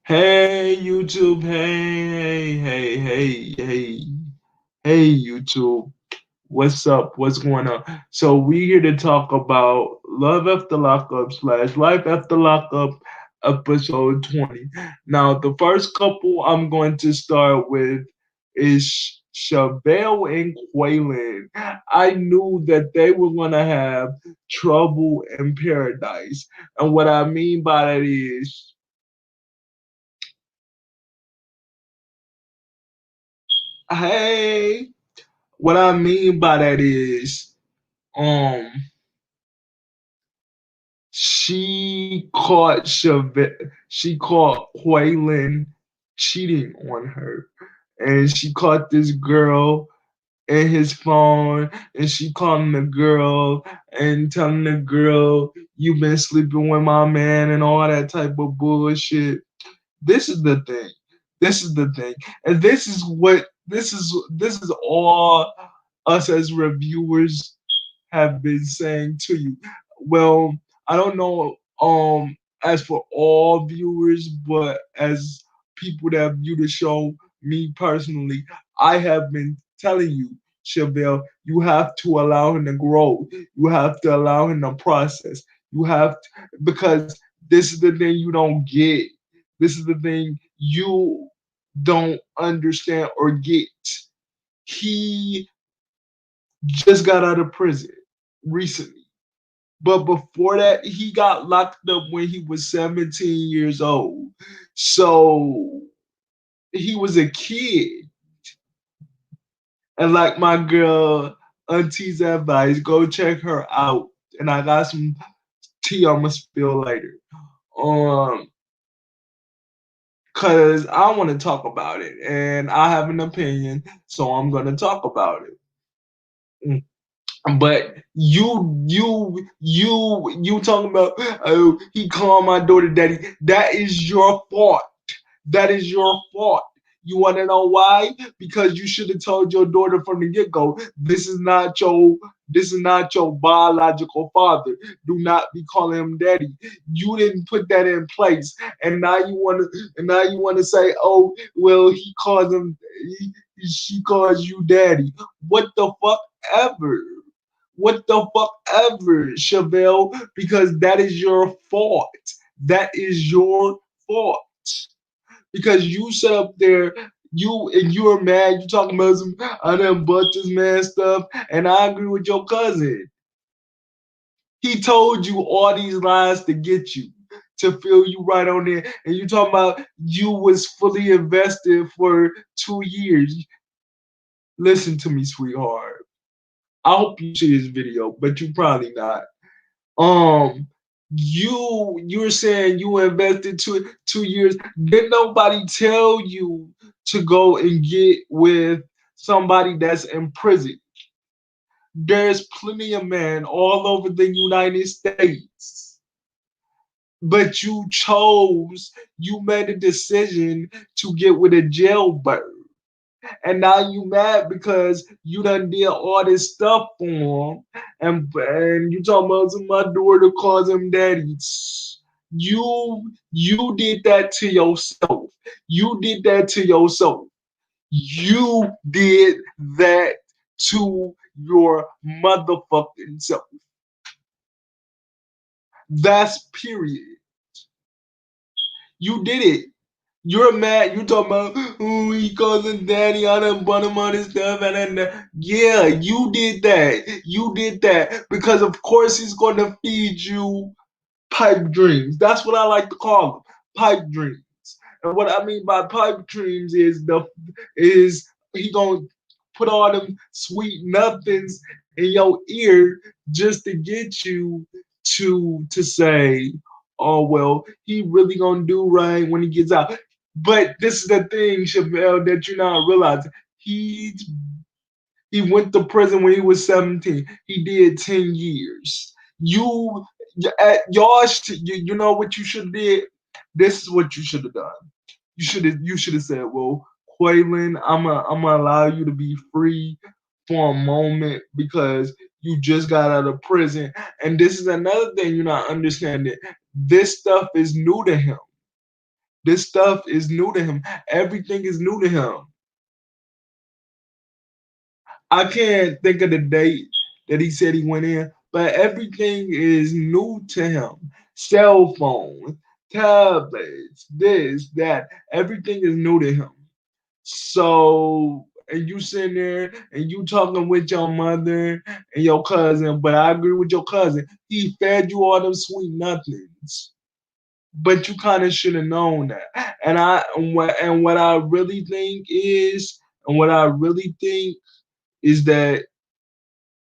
Hey YouTube, hey YouTube, what's up? What's going on? So we here to talk about Love After Lockup slash Life After Lockup episode 20. Now the first couple I'm going to start with is Chevelle and Quaylen. I knew that they were gonna have trouble in paradise. And what I mean by that is hey, what I mean by that is, um, she caught Quaylen cheating on her, and she caught this girl in his phone, and she calling the girl and telling the girl you've been sleeping with my man and all that type of bullshit. This is the thing. This is the thing, and this is all us as reviewers have been saying to you. Well, I don't know as for all viewers, but as people that view the show, me personally, I have been telling you, Chevelle, you have to allow him to grow. You have to allow him to process. You have to, because this is the thing you don't get. This is the thing you don't understand or get. He just got out of prison recently. But before that, he got locked up when he was 17 years old. So he was a kid. And like my girl Auntie's advice, go check her out. And I got some tea I'm gonna spill later. Um, cause I want to talk about it, and I have an opinion, so I'm gonna talk about it. Mm. But you talking about, oh, he called my daughter daddy. That is your fault. That is your fault. You want to know why? Because you should have told your daughter from the get go. This is not your biological father. Do not be calling him daddy. You didn't put that in place, and now you want to say, oh, well, she calls you daddy. What the fuck ever? What the fuck ever, Chevelle? Because that is your fault. That is your fault because you sit up there, you're mad, you talking about some I done bought this man stuff, and I agree with your cousin. He told you all these lies to get you, to feel you right on there, and you talking about you was fully invested for 2 years. Listen to me, sweetheart. I hope you see this video, but you probably not. Um, you're saying you invested 2 years. Did nobody tell you to go and get with somebody that's in prison? There's plenty of men all over the United States, but you made a decision to get with a jailbird. And now you mad because you done did all this stuff for him, and you talking about my daughter calls him daddy. You did that to yourself. You did that to yourself. You did that to your motherfucking self. That's period. You did it. You're mad. You talking about he calls him daddy. I done bought him all this stuff, and then yeah, you did that. You did that because of course he's gonna feed you pipe dreams. That's what I like to call them, pipe dreams. And what I mean by pipe dreams is he gonna put all them sweet nothings in your ear just to get you to say, oh well, he really gonna do right when he gets out. But this is the thing, Chevelle, that you're not realizing. He went to prison when he was 17. He did 10 years. You know what you should have did? This is what you should have done. You should have said, well, Quaylen, I'm gonna allow you to be free for a moment because you just got out of prison. And this is another thing you're not understanding. This stuff is new to him. This stuff is new to him. Everything is new to him. I can't think of the date that he said he went in, but everything is new to him. Cell phones, tablets, this, that, everything is new to him. So, and you sitting there and you talking with your mother and your cousin, but I agree with your cousin. He fed you all them sweet nothings, but you kind of should have known that. And what I really think is, and what I really think is that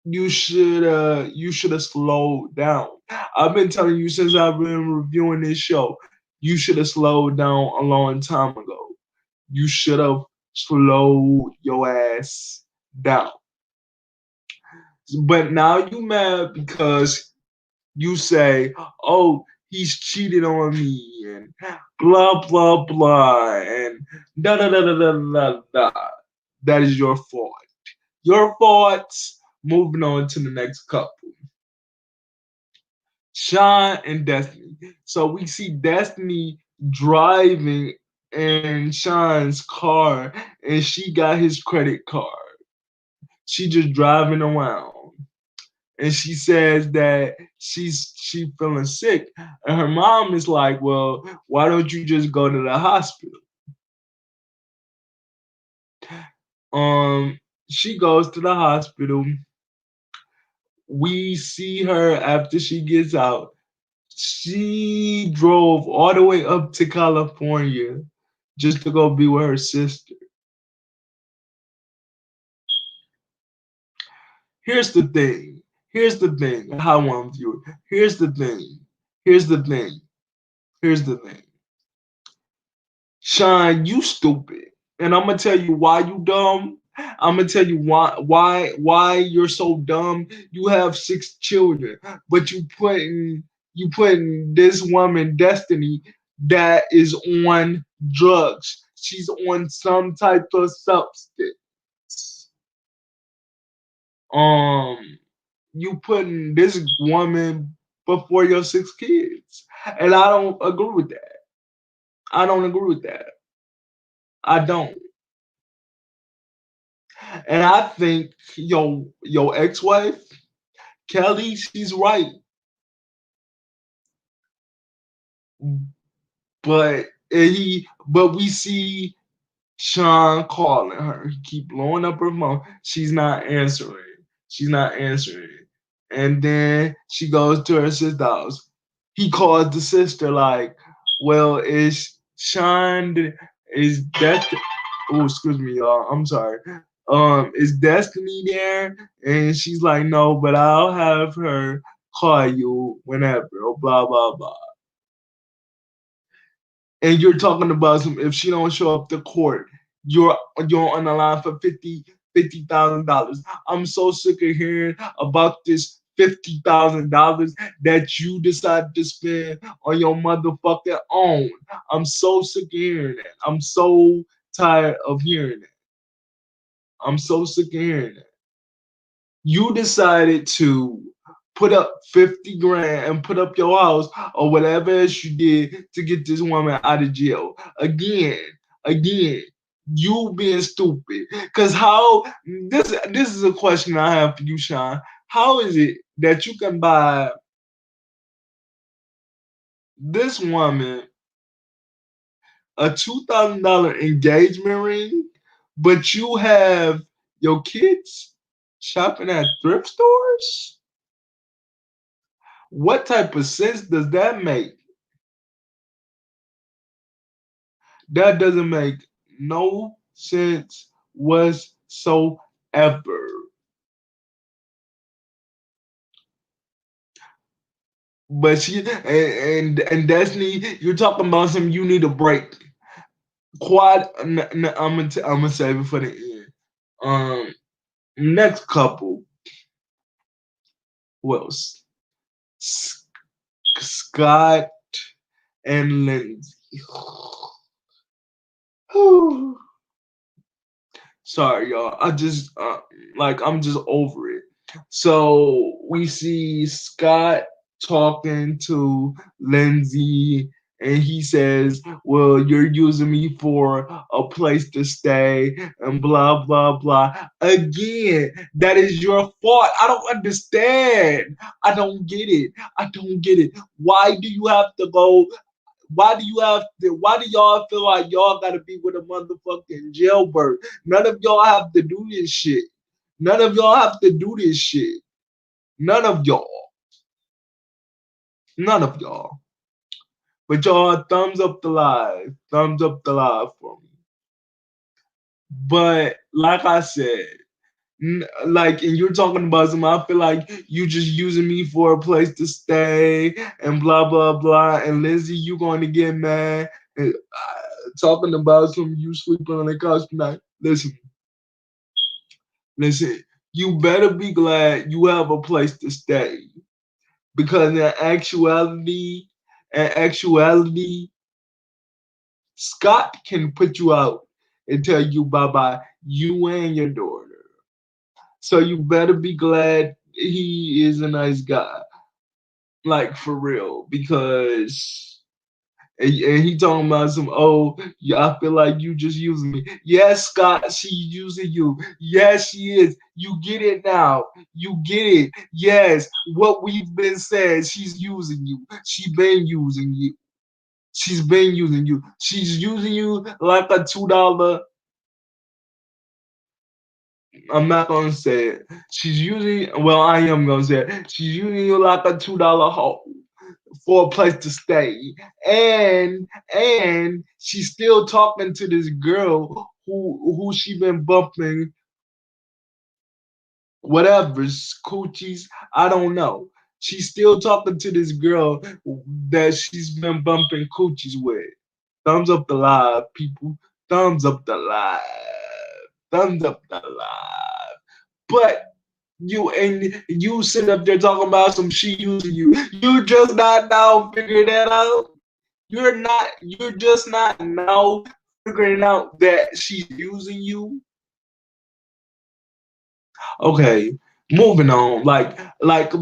you should have slowed down. I've been telling you since I've been reviewing this show, you should have slowed down a long time ago. You should have slowed your ass down. But now you mad because you say, "Oh, he's cheated on me," and blah blah blah, and da da da da da da da. That is your fault. Your fault. Moving on to the next couple. Sean and Destiny. So we see Destiny driving in Sean's car and she got his credit card. She just driving around. And she says that she feeling sick. And her mom is like, well, why don't you just go to the hospital? Um, she goes to the hospital. We see her after she gets out. She drove all the way up to California just to go be with her sister. Here's the thing. Here's the thing. How I want to view it. Here's the thing. Here's the thing. Here's the thing. Sean, you stupid. And I'm gonna tell you why you dumb. I'm gonna tell you why you're so dumb. You have 6 children, but you putting this woman Destiny that is on drugs. She's on some type of substance. Um, you putting this woman before your 6 kids, and I don't agree with that. I don't agree with that. I don't. And I think your ex-wife, Kelly, she's right. But we see Sean calling her. He keep blowing up her phone. She's not answering. She's not answering. And then she goes to her sister's house. He calls the sister like, well, is Sean is that oh excuse me, y'all. I'm sorry. Is Destiny there? And she's like, no, but I'll have her call you whenever, or blah blah blah. And you're talking about some if she don't show up to court, you're you're on the line for $50,000. I'm so sick of hearing about this $50,000 that you decided to spend on your motherfucking own. I'm so sick of hearing that. I'm so tired of hearing that. I'm so sick of hearing that. You decided to put up 50 grand and put up your house or whatever else you did to get this woman out of jail. Again, you being stupid. Cause how this is a question I have for you, Sean. How is it that you can buy this woman a $2,000 engagement ring, but you have your kids shopping at thrift stores? What type of sense does that make? That doesn't make no sense whatsoever. But and Destiny, you're talking about some you need a break. Quad, I'm gonna save it for the end. Next couple, who else? Scott and Lindsay. Sorry, y'all. I just I'm just over it. So we see Scott talking to Lindsay, and he says, "Well, you're using me for a place to stay," and blah blah blah. Again, that is your fault. I don't understand. I don't get it. I don't get it. Why do you have to go? Why do you have to? Why do y'all feel like y'all gotta be with a motherfucking jailbird? None of y'all have to do this shit. None of y'all have to do this shit. None of y'all. None of y'all. But y'all, thumbs up the live. Thumbs up the live for me. But like I said, like, and you're talking about some, I feel like you just using me for a place to stay and blah blah blah. And Lindsay, you going to get mad and talking about some you sleeping on the couch tonight. Listen. You better be glad you have a place to stay because in actuality, Scott can put you out and tell you bye bye, you and your daughter. So you better be glad he is a nice guy, like for real, because and he talking about some, oh yeah, I feel like you just using me. Yes, Scott, she's using you. Yes, she is. You get it now. You get it. Yes, what we've been saying, she's using you. She been using you. She's been using you. She's using you like a $2. I'm not gonna say it. She's using. Well, I am gonna say it. She's using you like a $2 hoe for a place to stay, and she's still talking to this girl who she been bumping whatever's coochies. I don't know. She's still talking to this girl that she's been bumping coochies with. Thumbs up the live, people. Thumbs up the live. Thumbs up the live. But you sit up there talking about some she using you. You just not now figuring that out. You're just not now figuring out that she's using you. Okay, moving on. Like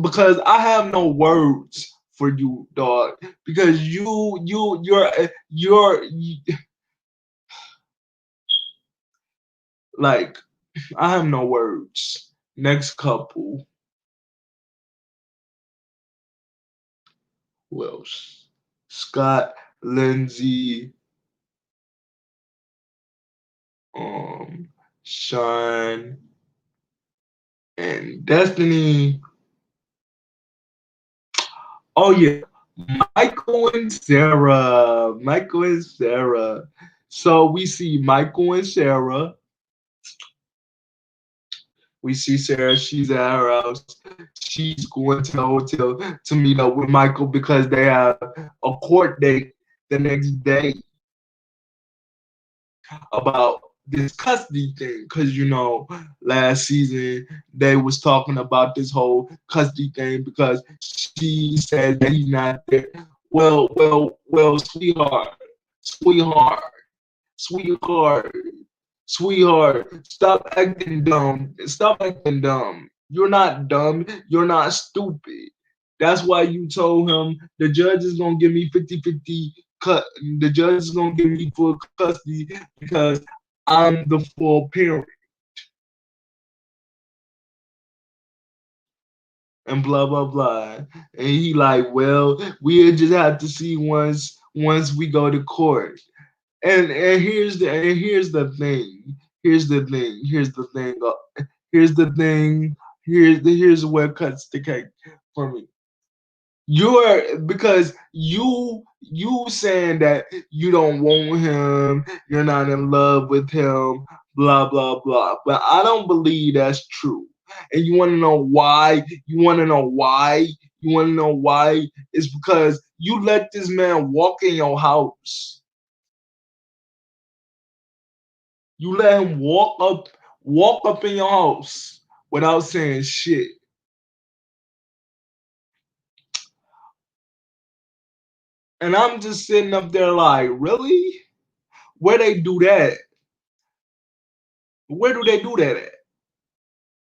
because I have no words for you, dog. Because you're like I have no words. Next couple. Who else? Scott, Lindsay, Sean, and Destiny. Oh yeah, Michael and Sarah. Michael and Sarah. So we see Michael and Sarah. We see Sarah. She's at her house. She's going to the hotel to meet up with Michael because they have a court date the next day about this custody thing. Because last season they was talking about this whole custody thing because she said that he's not there. Well, sweetheart, sweetheart, sweetheart, stop acting dumb. Stop acting dumb. You're not dumb. You're not stupid. That's why you told him the judge is gonna give me 50-50 cut. The judge is gonna give me full custody because I'm the full parent and blah blah blah. And he like, well, we just have to see once we go to court. And here's the thing. Here's the thing. Here's the thing. Here's the thing. Here's where cuts the cake for me. You're because you saying that you don't want him, you're not in love with him, blah blah blah. But I don't believe that's true. And you want to know why? You want to know why? You want to know why? It's because you let this man walk in your house. You let him walk up in your house without saying shit. And I'm just sitting up there like, really? Where they do that? Where do they do that at?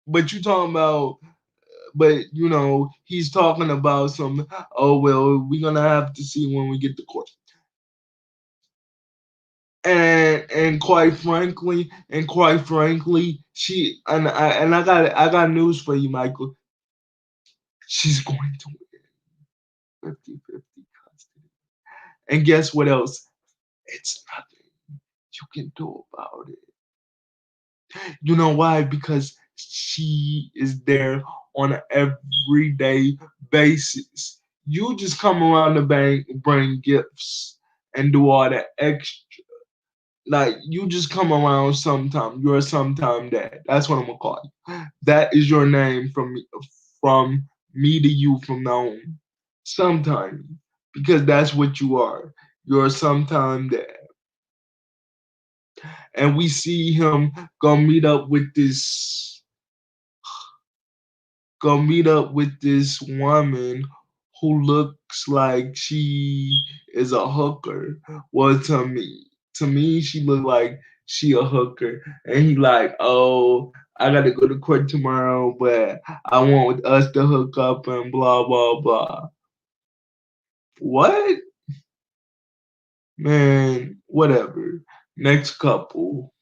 But you talking about, but he's talking about some. Oh well, we're gonna have to see when we get to court. and quite frankly, she and I got news for you, Michael. She's going to win 50-50 custody. And guess what else? It's nothing you can do about it. You know why? Because she is there on an everyday basis. You just come around the bank, bring gifts, and do all that extra. Like you just come around sometime. You're a sometime dad. That's what I'm gonna call you. That is your name from me to you from now on. Sometime, because that's what you are. You're a sometime dad. And we see him go meet up with this woman who looks like she is a hooker. Well, to me, she looked like she a hooker, and he like, oh, I gotta go to court tomorrow, but I want us to hook up and blah blah blah. What? Man, whatever. Next couple.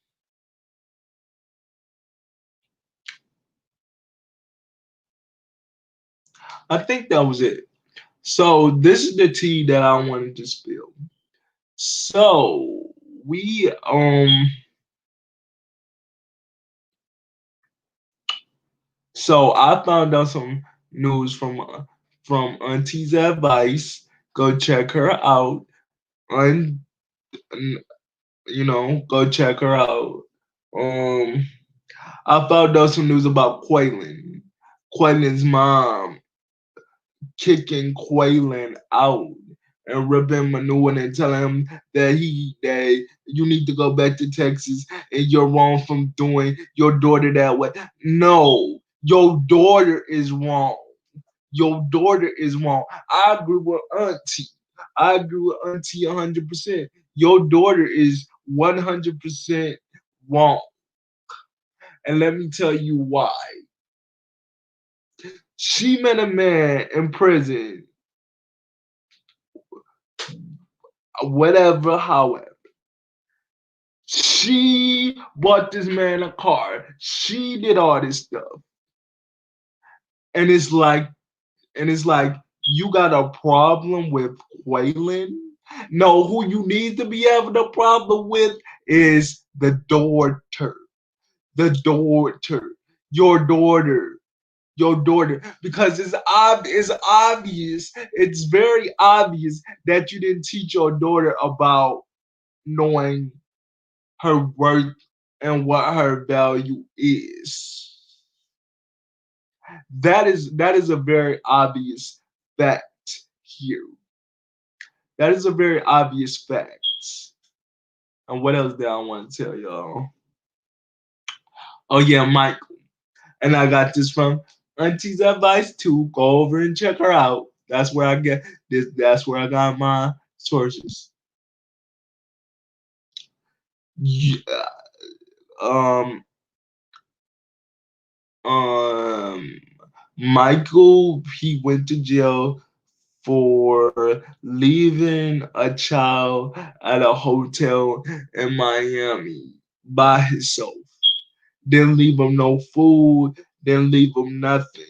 I think that was it. So this is the tea that I wanted to spill. So we so I found out some news from Auntie's advice. Go check her out. And go check her out. Um I found out some news about Quaylen. Quaylen's mom kicking Quaylen out and ripping Manu and telling him that you need to go back to Texas and you're wrong from doing your daughter that way. No, your daughter is wrong. Your daughter is wrong. I agree with Auntie. I agree with Auntie 100%. Your daughter is 100% wrong. And let me tell you why. She met a man in prison, whatever, however. She bought this man a car. She did all this stuff. And it's like you got a problem with Quaylen? No, who you need to be having a problem with is the daughter. The daughter. Your daughter. Your daughter. Because it's very obvious that you didn't teach your daughter about knowing her worth and what her value is. That is a very obvious fact here. That is a very obvious fact. And what else did I want to tell y'all? Oh yeah, Michael. And I got this from Auntie's advice too. Go over and check her out. That's where I get this. That's where I got my sources. Yeah, um, um, Michael, he went to jail for leaving a child at a hotel in Miami by himself. Didn't leave him no food, didn't leave him nothing.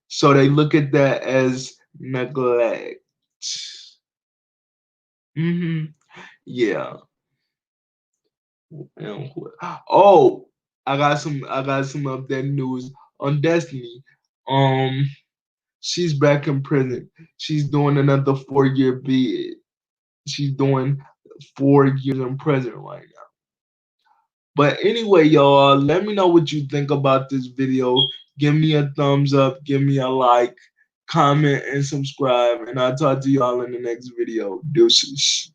So they look at that as neglect. Yeah. Oh, I got some of that news on Destiny. Um, she's back in prison. She's doing another 4-year bid. She's doing 4 years in prison right now. But anyway, y'all, let me know what you think about this video. Give me a thumbs up, give me a like, comment, and subscribe. And I'll talk to y'all in the next video. Deuces.